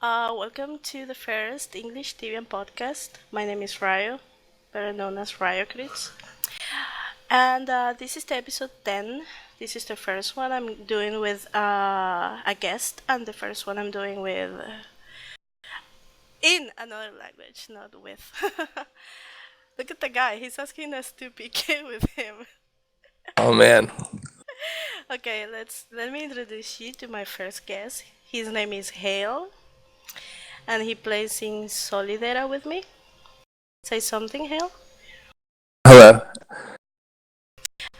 Welcome to the first English Tibian podcast. My name is Ryo, better known as Ryo Crits. And this is the episode 10. This is the first one I'm doing with a guest, and the first one I'm doing with in another language, not with. Look at the guy, he's asking us to PK with him. Oh man. Okay, let me introduce you to my first guest. His name is Hale, and he plays in Solidera with me. Say something, Hale. Hello.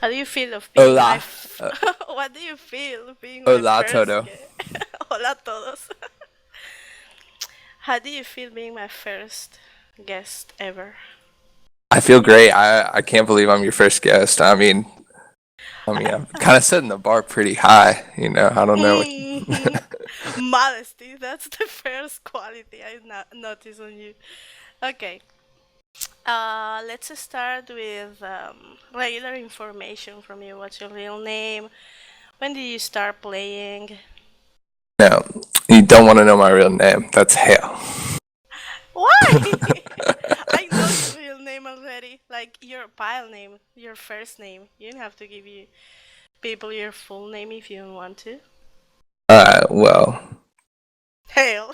How do you feel of being my Hola. what do you feel being my Hola first todo. guest? Hola a todos. How do you feel being my first guest ever? I feel great. I can't believe I'm your first guest. I'm kind of setting the bar pretty high. I don't know. Mm, modesty, that's the first quality I notice on you. Okay. Let's start with regular information from you. What's your real name? When did you start playing? No, you don't want to know my real name. That's Hale. Why? I know your real name already. Like your pile name, your first name. You don't have to give you people your full name if you don't want to. Well. Hale.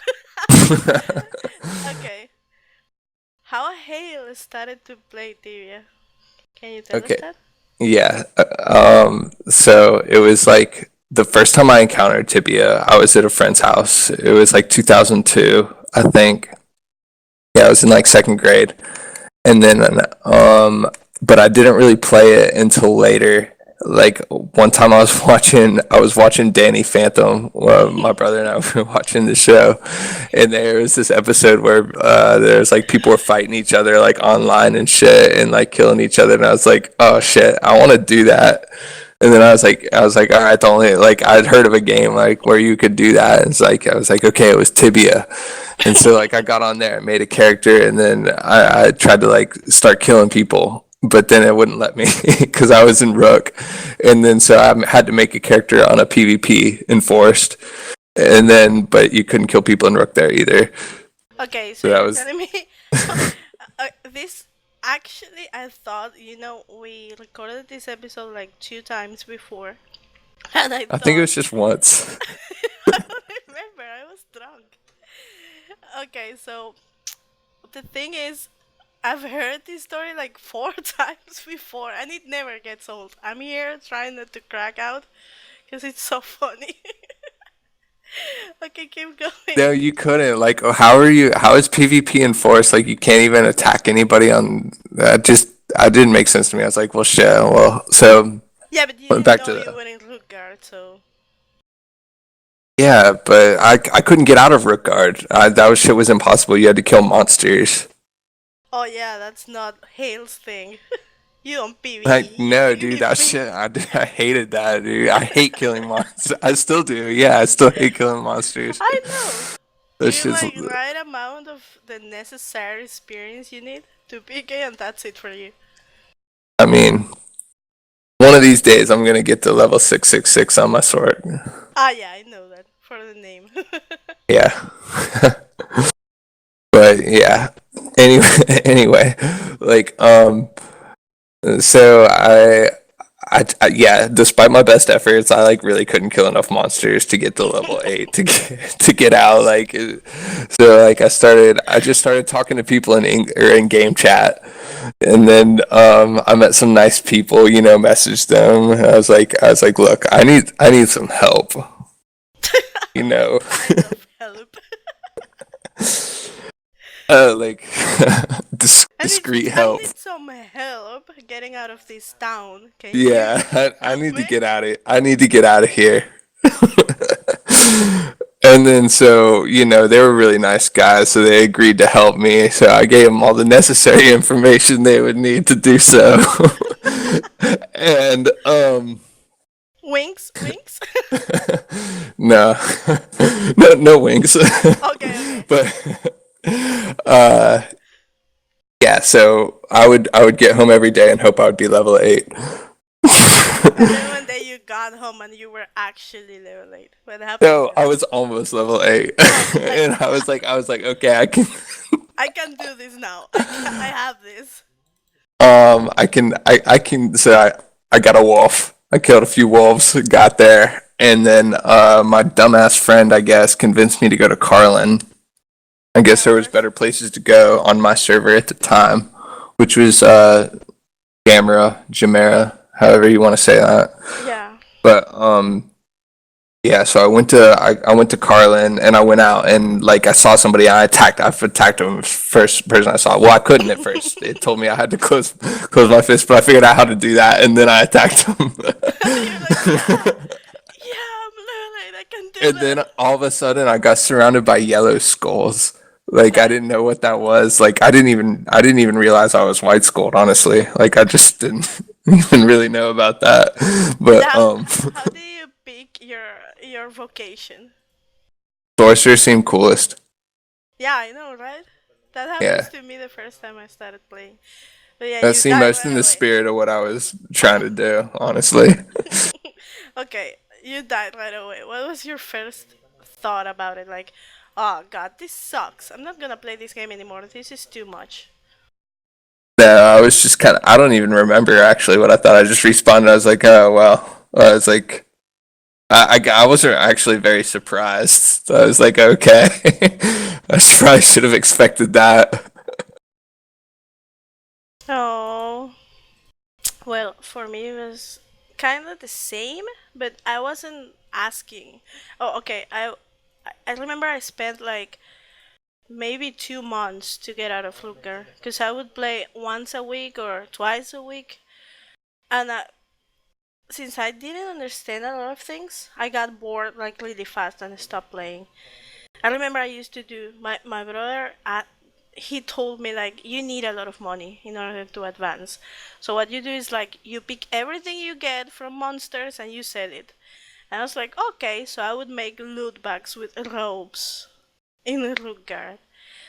Okay. How Hale started to play Tibia? Can you tell us Okay. that? Yeah. So it was like the first time I encountered tibia. I was at a friend's house. It was like 2002, I think. Yeah, I was in like second grade, and then but I didn't really play it until later. Like one time I was watching Danny Phantom. My brother and I were watching the show, and there was this episode where there's like people were fighting each other like online and shit, and like killing each other. And I was like, oh shit, I want to do that. And then I was like, all right, the only like I'd heard of a game like where you could do that. And it's like I was like, okay, it was Tibia. And so like I got on there and made a character, and then I tried to like start killing people, but then it wouldn't let me because I was in Rook, and then so I had to make a character on a PvP enforced, and then but you couldn't kill people in Rook there either. Okay, so So that you're was. telling me this actually I thought we recorded this episode like two times before, and I I think it thought was just once. I don't remember. I was drunk. Okay, so the thing is, I've heard this story like four times before, and it never gets old. I'm here trying not to crack out because it's so funny. Okay, keep going. No, you couldn't. Like, how are you? How is PvP enforced? Like, you can't even attack anybody on that. Just, I didn't make sense to me. I was like, well, shit. Well, so Yeah, but you went didn't back know to you the. were in Rookguard, so Yeah, but I couldn't get out of Rook Guard. That was shit was impossible. You had to kill monsters. oh yeah, that's not Hale's thing. You don't Like, PvE, you no, dude, that PvP. shit. I hated that, dude. I hate killing monsters. I still do. Yeah, I still hate killing monsters. I know. That You shit's. like right amount of the necessary experience you need to PK, and that's it for you. I mean, one of these days I'm gonna get to level 666 on my sword. Ah, yeah, I know that for the name. Yeah. But yeah. Anyway, anyway, like so yeah, despite my best efforts, I like really couldn't kill enough monsters to get to level 8 to get out. So like I just started talking to people or in game chat, and then I met some nice people. Messaged them. I was like, look, I need some help. You What know, kind of help? like I need discreet I help. need some help getting out of this town. Can you Yeah, I help need to me? get out of I need to get out of here. And then they were really nice guys, so they agreed to help me. So I gave them all the necessary information they would need to do so. And Winks, winks. no, no wings. Okay, okay. But uh, yeah, so I would get home every day and hope I would be level 8. And then when day you got home and you were actually level 8? What happened So there? I was almost level 8, Oh, like and I was like, okay, I can, I can do this now. I have this. I can. So I got a wolf. I killed a few wolves. Got there, and then my dumbass friend, I guess, convinced me to go to Carlin. I guess Yeah, there was better places to go on my server at the time, which was Jamera, however you want to say that. yeah. But yeah, so I went to Carlin and I went out and like I saw somebody I attacked him first person I saw. Well, I couldn't at first. It told me I had to close my fist, but I figured out how to do that and then I attacked him. You're like, yeah, yeah, I'm level 8. I can do And then that. all of a sudden I got surrounded by yellow skulls. Like I Like, didn't know what that was. Like I didn't even realize I was white skulled, honestly. Like I just didn't even really know about that. and But how do you pick your vocation? sorcerer seemed coolest. Yeah, I know, right? That happens Yeah. to me the first time I started playing. But yeah, That you seemed died most right in the away. spirit of what I was trying to do, honestly. Okay, you died right away. What was your first thought about it? Like, oh god, this sucks. I'm not gonna play this game anymore. This is too much. No, I was just kind of, I don't even remember actually what I thought. I just responded. I was like, oh, well. I was like, I wasn't actually very surprised. So I was like, okay. I probably should have expected that. Oh, well, for me it was kind of the same, but I wasn't asking. Oh, okay. I remember I spent like maybe 2 months to get out of Fluker because I would play once a week or twice a week, and since I didn't understand a lot of things, I got bored like really fast and stopped playing. I remember I used to do my brother. He told me like you need a lot of money in order to advance. So what you do is like you pick everything you get from monsters and you sell it. And I was like, okay. So I would make loot bags with robes in Rutgard.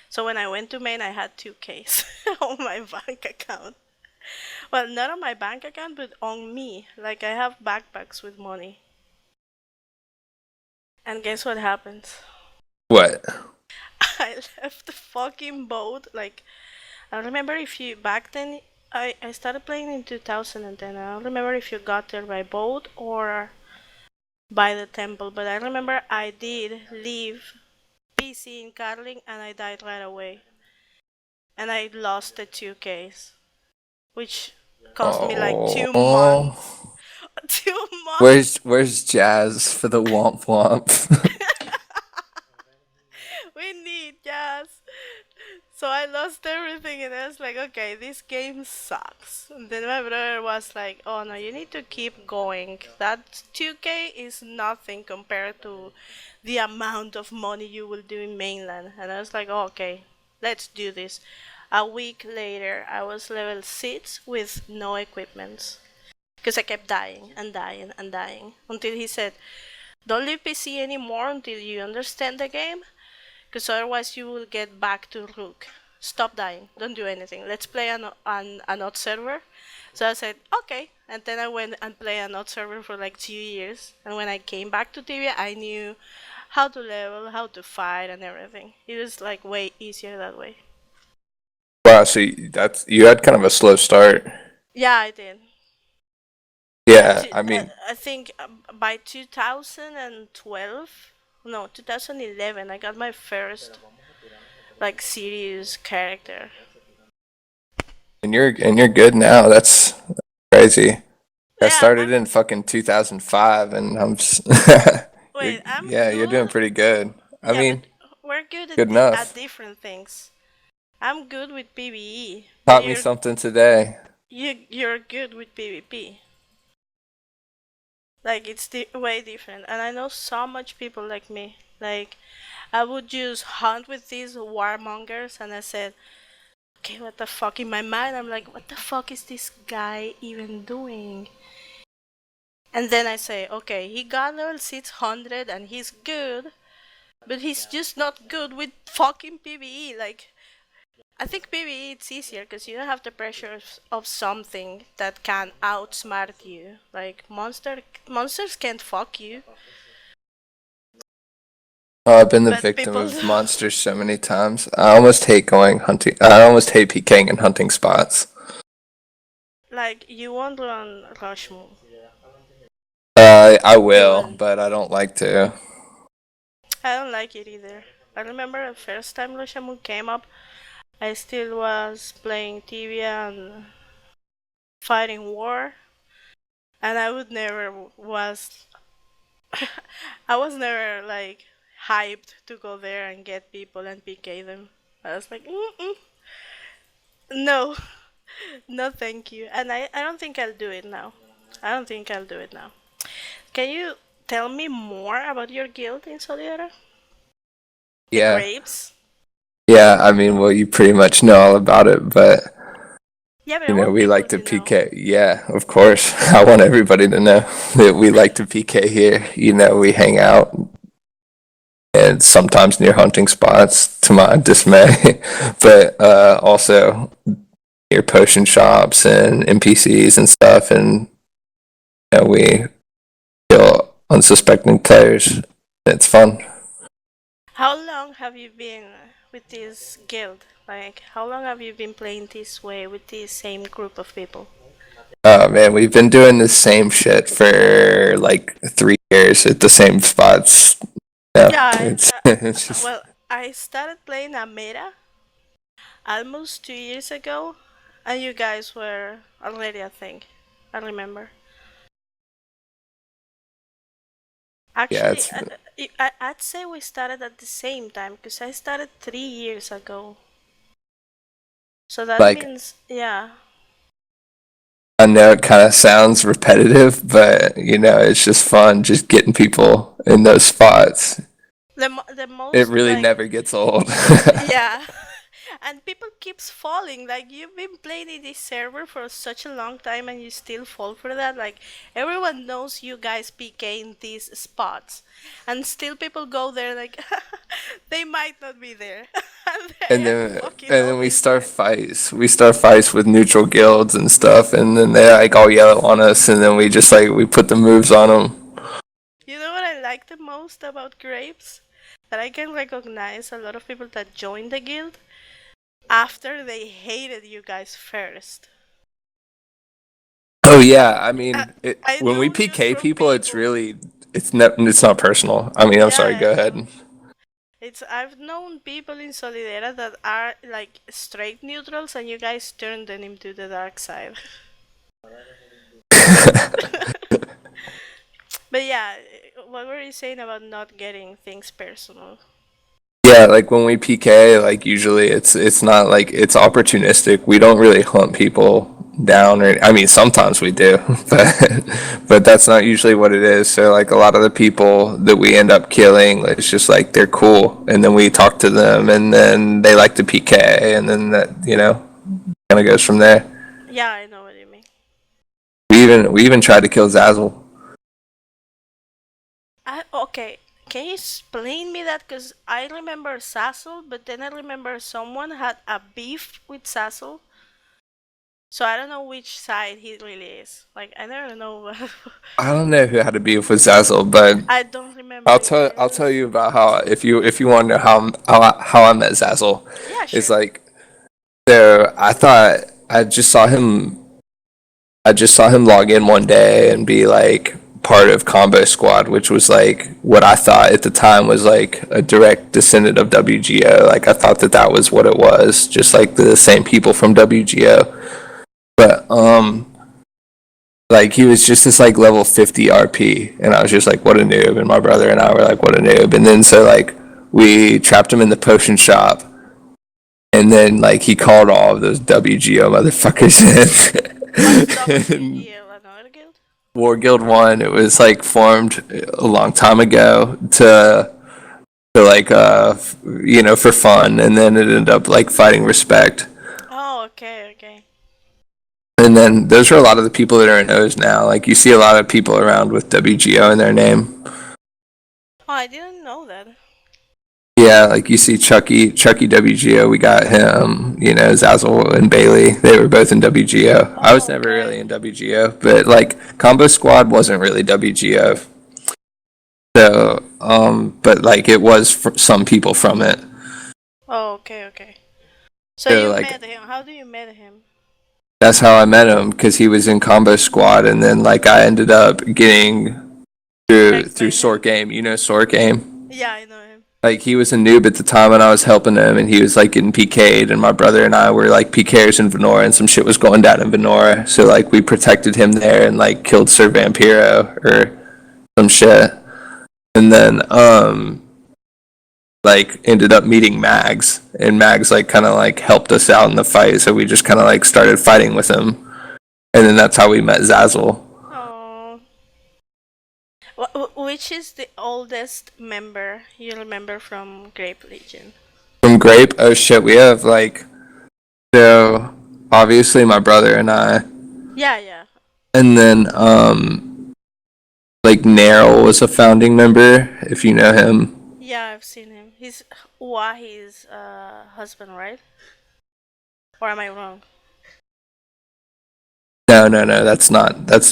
So when I went to Maine, I had 2Ks on my bank account. Well, not on my bank account, but on me. Like I have backpacks with money. And guess what happened? What? I left the fucking boat. Like I don't remember if you back then. I started playing in 2010. I don't remember if you got there by boat or by the temple, but I remember I did leave PC in Carling and I died right away. And I lost the 2Ks, which cost me like two Oh. months. 2 months! Where's Jazz for the womp womp? We need jazz. So I lost everything, and I was like, okay, this game sucks. And then my brother was like, oh no, you need to keep going. That 2K is nothing compared to the amount of money you will do in mainland. And I was like, oh, okay, let's do this. A week later, I was level 6 with no equipment. Because I kept dying and dying and dying. Until he said, don't leave PC anymore until you understand the game because otherwise you will get back to Rook. Stop dying. Don't do anything. Let's play an odd server. So I said, okay. And then I went and played an odd server for like 2 years. And when I came back to Tibia, I knew how to level, how to fight, and everything. It was like way easier that way. Wow, so you had kind of a slow start. Yeah, I did. Yeah, I mean, I think by 2012, no, 2011, I got my first like serious character. and you're good now. That's crazy. I Yeah, started in fucking 2005, and wait, I'm yeah, you're doing good. pretty good. I Yeah, mean, but we're good good at enough. different things. I'm good with PvE, but Taught me something today. you're good with PvP. Like it's way different, and I know so much people like me. Like I would just hunt with these warmongers, and I said, okay, what the fuck? In my mind, I'm like, what the fuck is this guy even doing? And then I say, okay, he got level 600 and he's good, but he's just not good with fucking PvE. Like I think maybe it's easier because you don't have the pressure of something that can outsmart you. Like monsters can't fuck you, I've been the but victim people of do. monsters so many times. I almost hate going hunting. I almost hate PKing in hunting spots. Like you won't run Rushmore. I You will, wouldn't. but I don't like to. I don't like it either. I remember the first time Rushamu came up, I still was playing Tibia and fighting war, and I would never was I was never like hyped to go there and get people and PK them. I was like, mm-mm, no, no, thank you. And I don't think I'll do it now. I don't think I'll do it now. Can you tell me more about your guild in Soliera? The Yeah, grapes? yeah. I mean, well, you pretty much know all about it, but Yeah, but I want we people like to to know. PK. Yeah, of course. I want everybody to know that we like to PK here. We hang out and sometimes near hunting spots, to my dismay, but also near potion shops and NPCs and stuff, and we kill unsuspecting players. It's fun. How long have you been with this guild? Like, how long have you been playing this way with this same group of people? Oh man, we've been doing the same shit for like 3 years at the same spots. Yeah, Yeah, it's just well, I started playing a meta almost 2 years ago, and you guys were already a thing. I remember. yeah, Actually, it's I'd say we started at the same time because I started 3 years ago. So that like means, yeah, I know it kind of sounds repetitive, but it's just fun just getting people in those spots. the It most really like never gets old. yeah. And people keeps falling. Like you've been playing in this server for such a long time and you still fall for that. Like everyone knows you guys PK in these spots. And still people go there like they might not be there. And they and end then fucking and all then we the start time. fights. We start fights with neutral guilds and stuff, and then they like all yell on us, and then we just like we put the moves on them. You know what I like the most about Grapes? That I can recognize a lot of people that joined the guild after they hated you guys first. Oh yeah, I I, mean, I when we know this PK from people, it's people. really it's not personal. I mean, I'm Yeah, sorry. I Go know. ahead. It's I've known people in Solidera that are like straight neutrals, and you guys turned them into the dark side. But yeah, what were you saying about not getting things personal? Yeah, like when we PK, like usually it's not like it's opportunistic. We don't really hunt people down, or I mean sometimes we do, but that's not usually what it is. So like a lot of the people that we end up killing, it's just like they're cool, and then we talk to them, and then they like to PK, and then that kind of goes from there. Yeah, I know what you mean. We even tried to kill Zazzle. Okay, can you explain me that? Because I remember Sassel, but then I remember someone had a beef with Sassel. So I don't know which side he really is. Like I never know. I don't know who had to beef with Zazzle, but I don't remember I'll tell either. you about how if you want to know how I met Zazzle. Yeah, It's sure. like so I thought I just saw him log in one day and be like part of Combo Squad, which was like what I thought at the time was like a direct descendant of WGO. Like I thought that was what it was, just like the same people from WGO. But like he was just this like level 50 RP, and I was just like, what a noob. And my brother and I were like, what a noob. And then so like we trapped him in the potion shop, and then like he called all of those WGO motherfuckers What's in. WGL? Another guild? War Guild One. It was like formed a long time ago to like for fun, and then it ended up like fighting respect. Oh, okay, okay. And then those are a lot of the people that are in O's now. Like you see a lot of people around with WGO in their name. Oh, I didn't know that. Yeah, like you see Chucky WGO, we got him, you know, Zazzle and Bailey. They were both in WGO. I was Oh, never really okay. in WGO, but like Combo Squad wasn't really WGO. So, but like it was some people from it. Oh, okay, okay. So So you like met him. How do you met him? that's how I met him because he was in Combo Squad, and then like I ended up getting Checked through by Sort him? Game. You know Sort Game. Yeah, I know him. Like he was a noob at the time when I was helping him, and he was like getting PK'd, and my brother and I were like PKers in Venora, and some shit was going down in Venora. So like we protected him there and like killed Sir Vampiro or some shit, and then like ended up meeting Mags, and Mags like kind of like helped us out in the fight, so we just kind of like started fighting with him, and then that's how we met Zazzle. Oh. Which is the oldest member you remember from Grape Legion? From Grape, oh shit, we have like so obviously my brother and I, Yeah, yeah. and then like Neryl was a founding member, if you know him. Yeah, I've seen him. He's Wahi's husband, right? Or am I wrong? No, no, no, that's not that's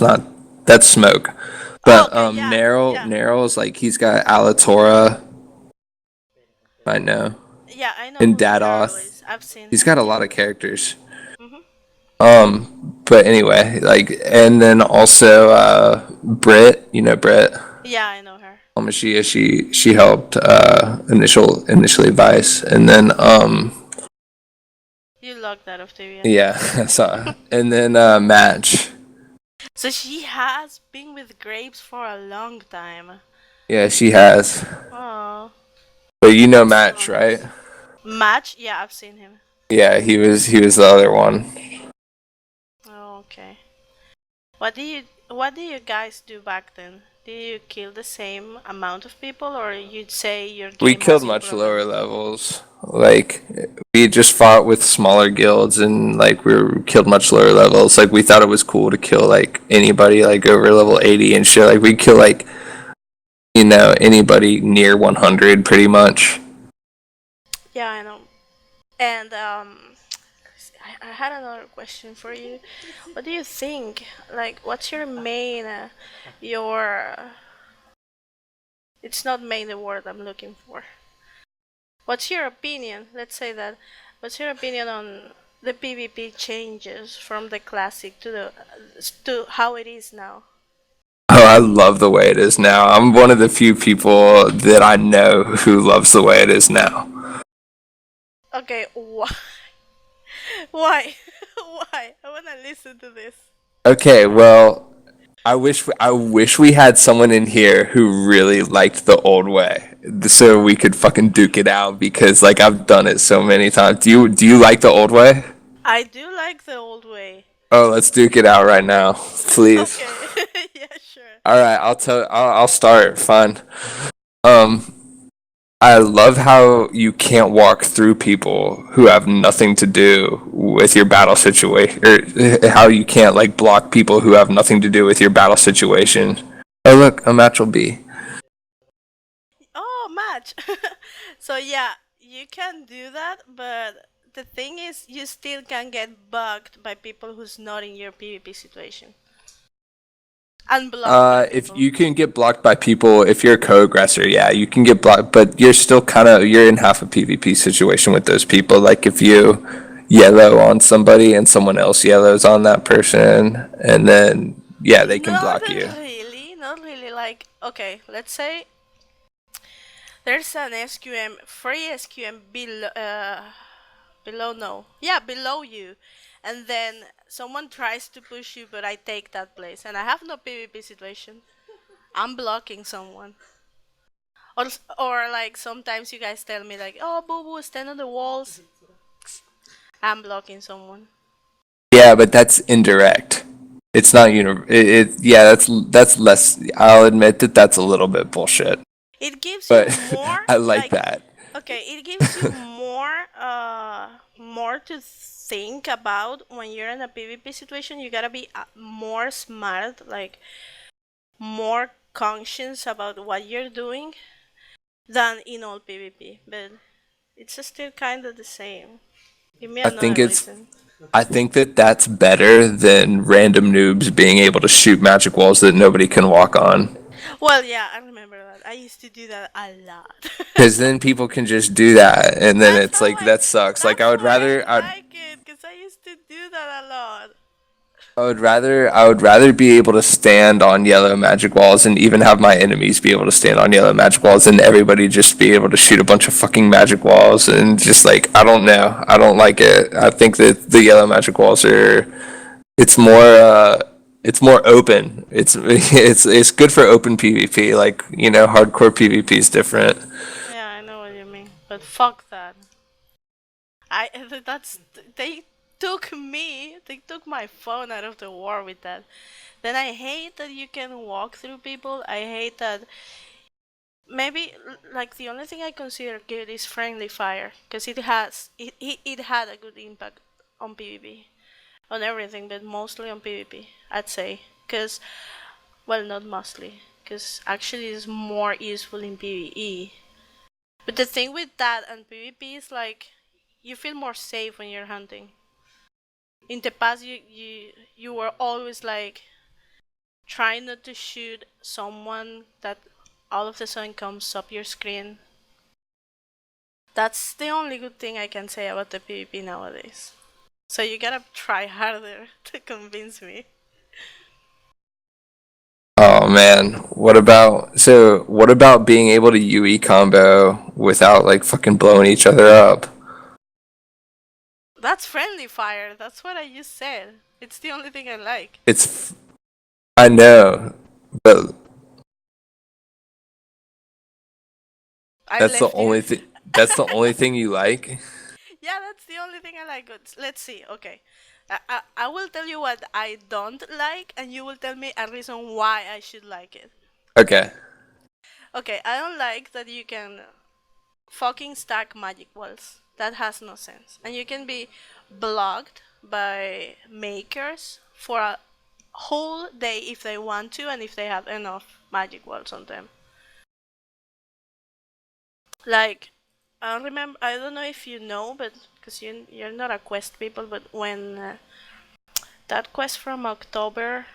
Smoke. Oh, But okay, yeah, yeah. Neryl is like he's got Alatora, I know, Yeah, I know and who Neryl Dadoth. is. I've seen He's him, got a yeah. lot of characters. Hmm. But anyway, like, and then also Britt, you know Britt. Yeah, I know her. She helped initially Vice, and then You logged out of Tibiano. yeah, and then Match. So she has been with Grapes for a long time. Yeah, she has. Oh, But you know that's so Match, right? nice. Match? Yeah, I've seen him. Yeah, he was the other one. Oh, okay. What do you guys do back then? Do you kill the same amount of people, or you'd say your We game killed has much improved? lower levels. Like we just fought with smaller guilds, and like we were killed much lower levels. Like we thought it was cool to kill like anybody like over level 80 and shit. Like we kill like anybody near 100 pretty much. Yeah, I know. And I had another question for you. What do you think? Like, what's your main, your? It's not main the word I'm looking for. What's your opinion? Let's say that. What's your opinion on the PvP changes from the classic to how it is now? Oh, I love the way it is now. I'm one of the few people that I know who loves the way it is now. Okay, why? Why? Why? I wanna listen to this. Okay, well, I wish we had someone in here who really liked the old way, so we could fucking duke it out. Because like I've done it so many times. Do you like the old way? I do like the old way. Oh, let's duke it out right now, please. Okay, yeah, sure. All right, I'll start. Fine. Um, I love how you can't walk through people who have nothing to do with your battle situation, or how you can't like block people who have nothing to do with your battle situation. Oh look, a match will be. Oh, match. So yeah, you can do that, but the thing is, you still can get bugged by people who's not in your PvP situation. Unblocked by If people. you can get blocked by people, if you're a co-aggressor, yeah, you can get blocked, but you're in half a PvP situation with those people. Like if you yellow on somebody and someone else yellows on that person, and then yeah, they can Not block you. really, not really. Like, okay, let's say there's an SQM, free SQM below, no. Yeah, below you. And then someone tries to push you, but I take that place. And I have no PvP situation. I'm blocking someone. Or like sometimes you guys tell me like, oh, boo boo, stand on the walls. I'm blocking someone. Yeah, but that's indirect. It's not yeah, that's less. I'll admit that that's a little bit bullshit, It gives but you more, I like like, that. okay, it gives you more to think about when you're in a PvP situation. You gotta be more smart, like more conscious about what you're doing. than in all PvP, but it's still kind of the same. Give me I think another it's reason. I think that that's better than random noobs being able to shoot magic walls that nobody can walk on. Well, yeah, I remember that. I used to do that a lot. Because then people can just do that, and then That's it's how like I. that sucks. Like That's why I like it, because I used to do that a lot. I would rather be able to stand on yellow magic walls and even have my enemies be able to stand on yellow magic walls and everybody just be able to shoot a bunch of fucking magic walls and just like I don't know. I don't like it. I think that the yellow magic walls are it's more it's more open. It's good for open PvP. Like, you know, hardcore PvP is different. Yeah, I know what you mean, but fuck that. I that's they took me. They took my phone out of the war with that. Then I hate that you can walk through people. I hate that. Maybe like the only thing I consider good is friendly fire because it had a good impact on PvP, on everything, but mostly on PvP. I'd say because well, not mostly because actually it's more useful in PvE. But the thing with that and PvP is like you feel more safe when you're hunting. In the past, you were always like trying not to shoot someone that all of a sudden comes up your screen. That's the only good thing I can say about the PvP nowadays. So you gotta try harder to convince me. Oh man, what about being able to UE combo without like fucking blowing each other up? That's friendly fire. That's what I just said. It's the only thing I like. It's I know, but I that's the left you. only thing. That's the only thing you like. Yeah, that's the only thing I like. Let's see. Okay. I will tell you what I don't like, and you will tell me a reason why I should like it. Okay. Okay, I don't like that you can fucking stack magic walls. That has no sense. And you can be blocked by makers for a whole day if they want to and if they have enough magic walls on them. Like, I remember, I don't know if you know, but because you're not a quest people, but when that quest from October,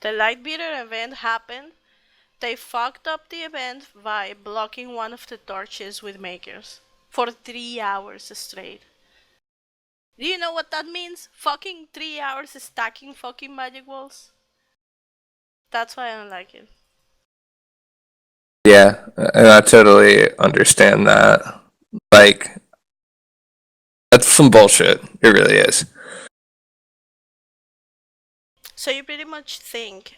the Lightbeater event happened, they fucked up the event by blocking one of the torches with makers for 3 hours straight. Do you know what that means? Fucking 3 hours stacking fucking magic walls? That's why I don't like it. Yeah, and I totally understand that. Like, that's some bullshit. It really is. So you pretty much think,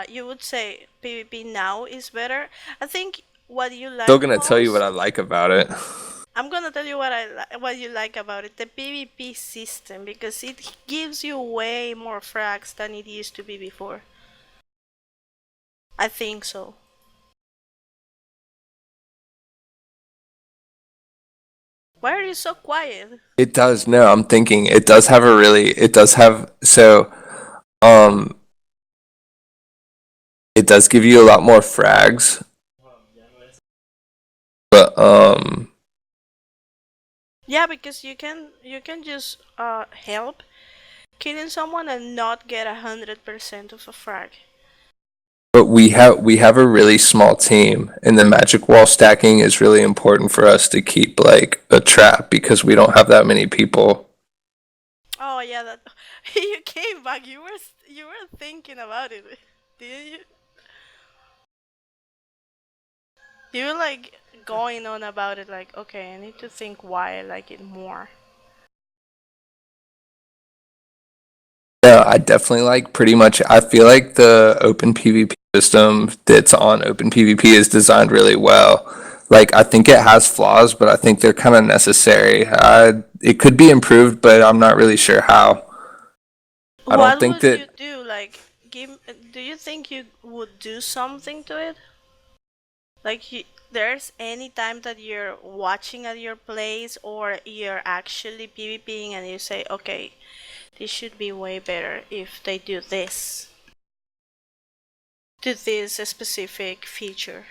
you would say PvP now is better. I think what you Still like gonna tell you what I most. like about it. I'm gonna tell you what you like about it, the PvP system, because it gives you way more frags than it used to be before. I think so. Why are you so quiet? It does. No, I'm thinking it does have a really. It does have so. Um, it does give you a lot more frags, but Yeah, because you can just help killing someone and not get 100% of a frag. we have a really small team, and the magic wall stacking is really important for us to keep like a trap because we don't have that many people. Oh yeah, that you came back. You were thinking about it, didn't you? You were like going on about it, like okay, I need to think why I like it more. Yeah, I definitely like pretty much. I feel like the open PvP system that's on open PvP is designed really well. Like I think it has flaws, but I think they're kind of necessary. It could be improved, but I'm not really sure how. I don't What think would that you do? Like, give? Do you think you would do something to it? Like, there's any time that you're watching at your place or you're actually PvPing and you say, okay, this should be way better if they do this to this specific feature.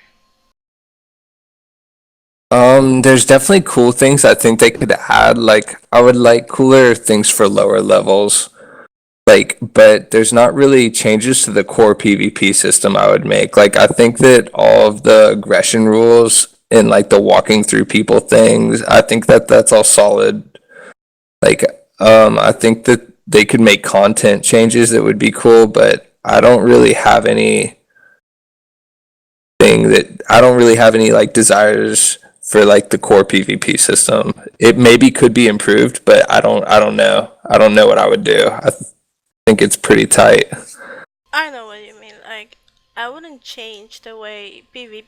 There's definitely cool things I think they could add. Like, I would like cooler things for lower levels. Like, but there's not really changes to the core PvP system I would make. Like, I think that all of the aggression rules and like the walking through people things, I think that that's all solid. Like, I think that they could make content changes that would be cool, but I don't really have any like desires for like the core PvP system. It maybe could be improved, but I don't know. I don't know what I would do. Think it's pretty tight. I know what you mean. Like, I wouldn't change the way PvE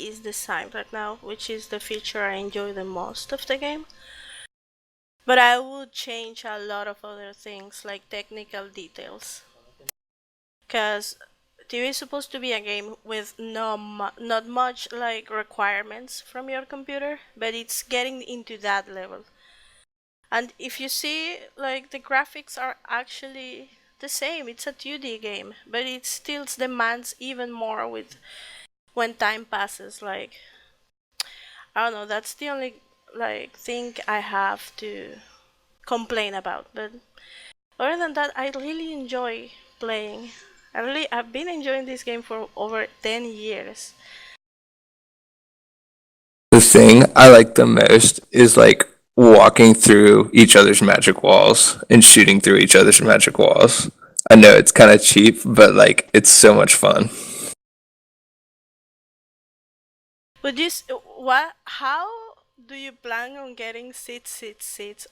is designed right now, which is the feature I enjoy the most of the game. But I would change a lot of other things, like technical details. Because TV is supposed to be a game with not much like requirements from your computer, but it's getting into that level. And if you see, like the graphics are actually the same. It's a 2D game, but it still demands even more with when time passes. Like, I don't know. That's the only like thing I have to complain about. But other than that, I really enjoy playing. I've been enjoying this game for over 10 years. The thing I like the most is like walking through each other's magic walls and shooting through each other's magic walls. I know it's kind of cheap, but like it's so much fun. But this, what? How do you plan on getting seats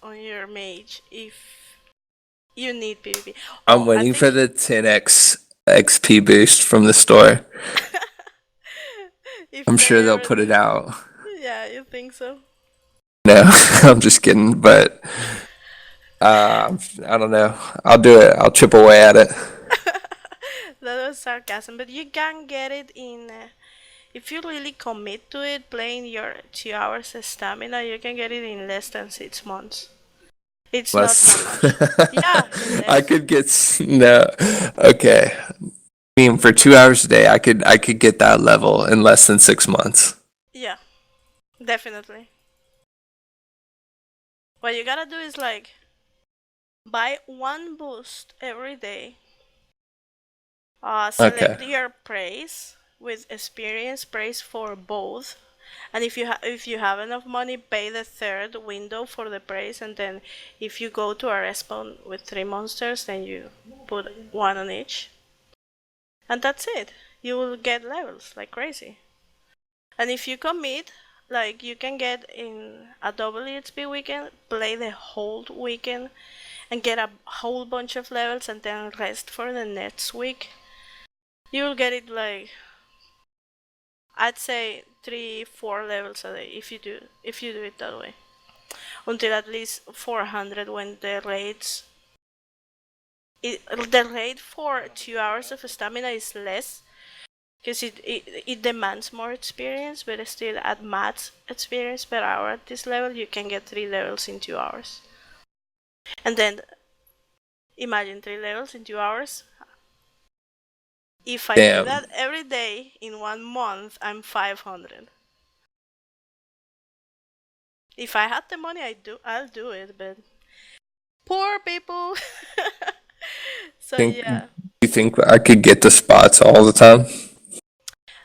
on your mage if you need PvP? I'm Oh, I waiting for think the 10x XP boost from the store. if I'm they sure they'll ever put it do. out. Yeah, you think so? No, I'm just kidding, but I don't know. I'll do it. I'll chip away at it. That was sarcasm, but you can get it in. If you really commit to it, playing your 2 hours of stamina, you can get it in less than 6 months. It's not that Less. much. Yeah, in I less. could get no. Okay. I mean, for 2 hours a day, I could get that level in less than 6 months. Yeah, definitely. What you gotta do is like buy one boost every day. Okay. Select your praise with experience praise for both. And if you have enough money, pay the third window for the praise, and then if you go to a respawn with 3 monsters, then you put one on each, and that's it. You will get levels like crazy. And if you commit, like you can get in a double EXP weekend, play the whole weekend, and get a whole bunch of levels, and then rest for the next week. You will get it like I'd say 3, 4 levels a day if you do it that way until at least 400 when the rate for 2 hours of stamina is less because it demands more experience, but still at max experience per hour at this level you can get 3 levels in 2 hours. And then imagine 3 levels in 2 hours. If I do Damn. that every day in 1 month, I'm 500. If I had the money, I'll do it, but poor people. So Think yeah, you think I could get the spots all the time?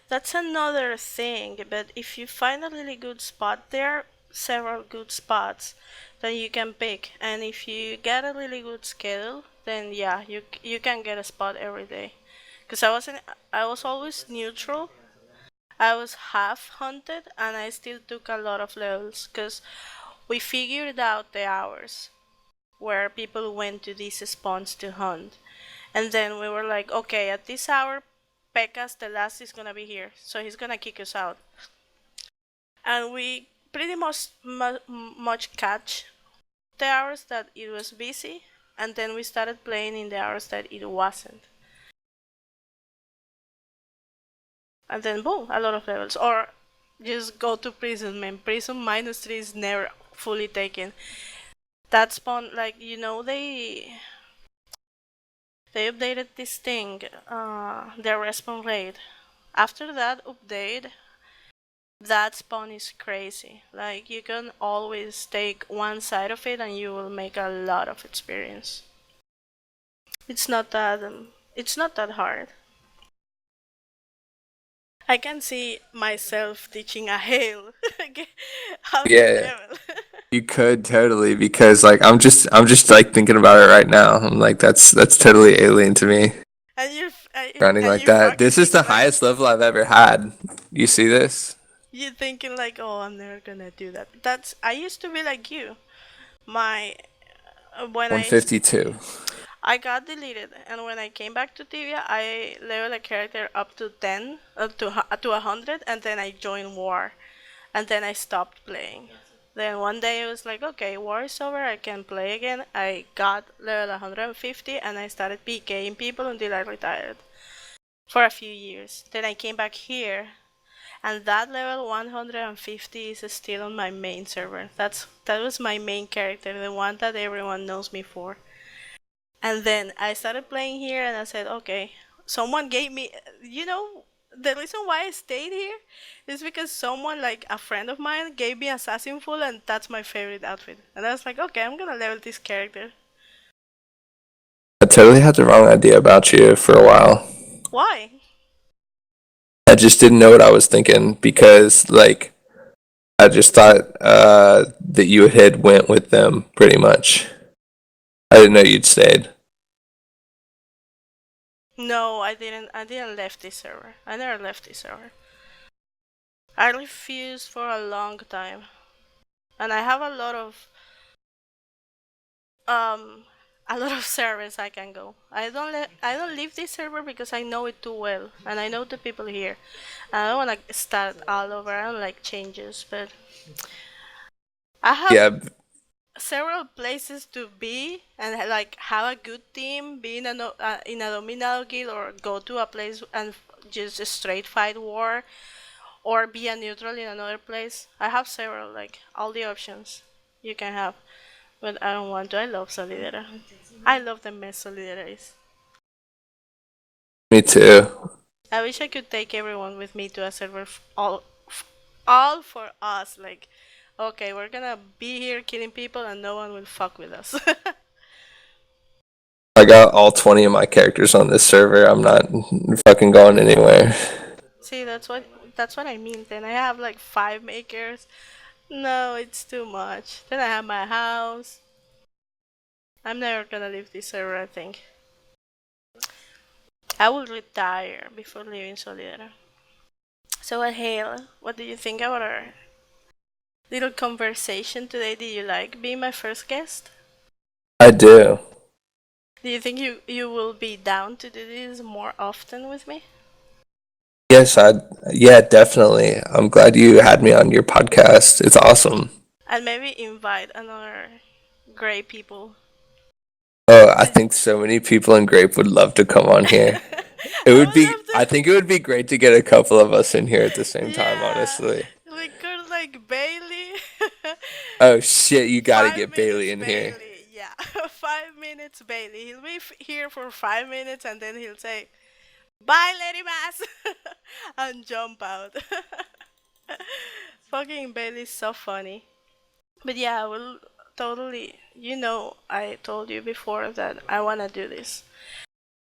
that's another thing. But if you find a really good spot, there are several good spots that you can pick. And if you get a really good schedule, then yeah, you can get a spot every day. Cause I was always neutral. I was half hunted, and I still took a lot of levels. Cause we figured out the hours where people went to these spawns to hunt. And then we were like, okay, at this hour, Pekkas the last is gonna be here, so he's gonna kick us out. And we pretty much catch the hours that it was busy, and then we started playing in the hours that it wasn't. And then boom, a lot of levels. Or just go to prison, man. Prison -3 is never fully taken. That spawn, like they updated this thing, their respawn rate. After that update, That spawn is crazy. Like you can always take one side of it and you will make a lot of experience. It's not that hard. I can see myself teaching a Hale how to Yeah, level. you could totally because like I'm just like thinking about it right now. I'm like that's totally alien to me. and you Grinding and like you that. fucking This is think the like highest level I've ever had. You see this? you thinking like, oh, I'm never gonna do that. That's I used to be like you. My when 152. I got deleted, and when I came back to Tibia, I leveled a character up to 10, to 100, and then I joined War, and then I stopped playing. Then one day I was like, okay, War is over, I can play again. I got level 150, and I started PKing people until I retired for a few years. Then I came back here, and that level 150 is still on my main server. That was my main character, the one that everyone knows me for. And then I started playing here and I said, okay, someone gave me, you know, the reason why I stayed here is because someone, like a friend of mine, gave me Assassin Full and that's my favorite outfit. And I was like, okay, I'm gonna level this character. I totally had the wrong idea about you for a while. Why? I just didn't know what I was thinking because like I just thought that you had went with them pretty much. I didn't know you'd stayed. No, I didn't left this server. I never left this server. I refused for a long time. And I have um a lot of servers I can go. I don't leave this server because I know it too well and I know the people here. I don't want to start all over. I don't like changes, but I have Yeah, several places to be and like have a good team, be in a in a dominado guild or go to a place and just a straight fight war or be a neutral in another place. I have several, like all the options you can have. But I don't want to. I love Solidera. I love the mess Solidera is. me too. I wish I could take everyone with me to a server all for us. Like, okay, we're gonna be here killing people and no one will fuck with us. I got all 20 of my characters on this server. I'm not fucking going anywhere. See, that's what I mean. Then I have like 5 makers. No, it's too much. Then I have my house. I'm never gonna leave this server. I think I will retire before leaving Solidera. So, Hale, what do you think about our little conversation today? Did you like being my first guest? I do. Do you think you will be down to do this more often with me? Yes, yeah, definitely. I'm glad you had me on your podcast. It's awesome. And maybe invite another gray people. Oh, I To think so many people in Grape would love to come on here. It I would would be, I love think it would be great to get a couple of us in here at the to. same time, Yeah, honestly. we could like Bailey. Oh shit, you gotta five get Bailey minutes in here. Bailey. Yeah, 5 minutes Bailey. He'll be here for 5 minutes and then he'll say, "Bye, Lady Mass," and jump out. Fucking Bailey's so funny. But yeah, I will totally. You know, I told you before that I wanna do this.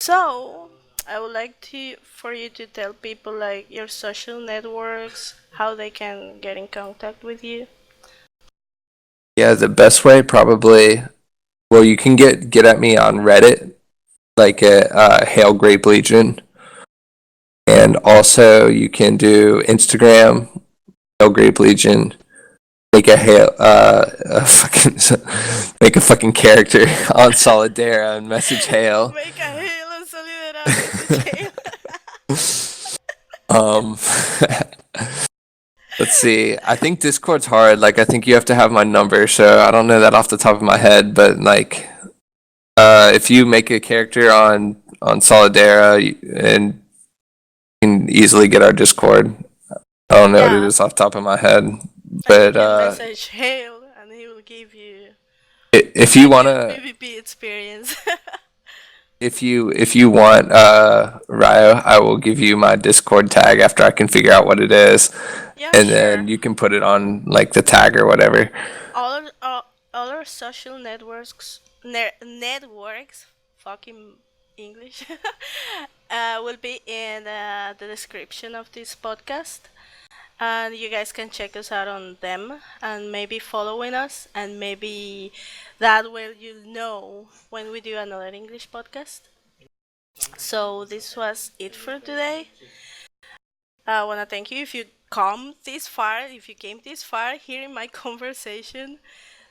So I would like to for you to tell people like your social networks, how they can get in contact with you. Yeah, the best way probably. Well, you can get at me on Reddit, like at Hail Grape Legion, and also you can do Instagram, Hail Grape Legion. Make a hail, a fucking, make a fucking character on Solidera and message Hail. Make a hail and Solidera message hail. Um, let's see. I think Discord's hard. Like, I think you have to have my number, so I don't know that off the top of my head. But like, if you make a character on Solidera and you can easily get our Discord. I don't know what it Yeah, is off the top of my head, and you but can message hail and he will if you give you wanna, PvP experience. If you want, Ryo, I will give you my Discord tag after I can figure out what it is, Yeah, and then sure. you can put it on like the tag or whatever. All our social networks, fucking English, will be in the description of this podcast. And you guys can check us out on them and maybe following us, and maybe that way you'll know when we do another English podcast. So this was it for today. I want to thank you if you came this far here in my conversation.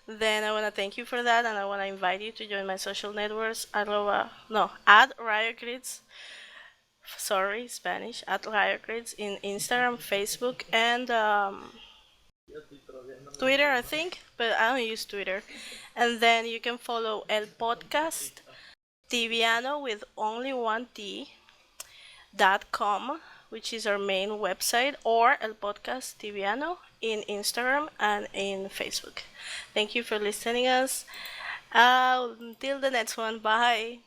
Then I want to thank you for that, and I want to invite you to join my social networks at Riot sorry, Spanish, at Riot in Instagram, Facebook, and Twitter, I think, but I don't use Twitter. And then you can follow El Podcast Tibiano with only one T .com, which is our main website, or El Podcast Tibiano in Instagram and in Facebook. Thank you for listening us. Until the next one. Bye.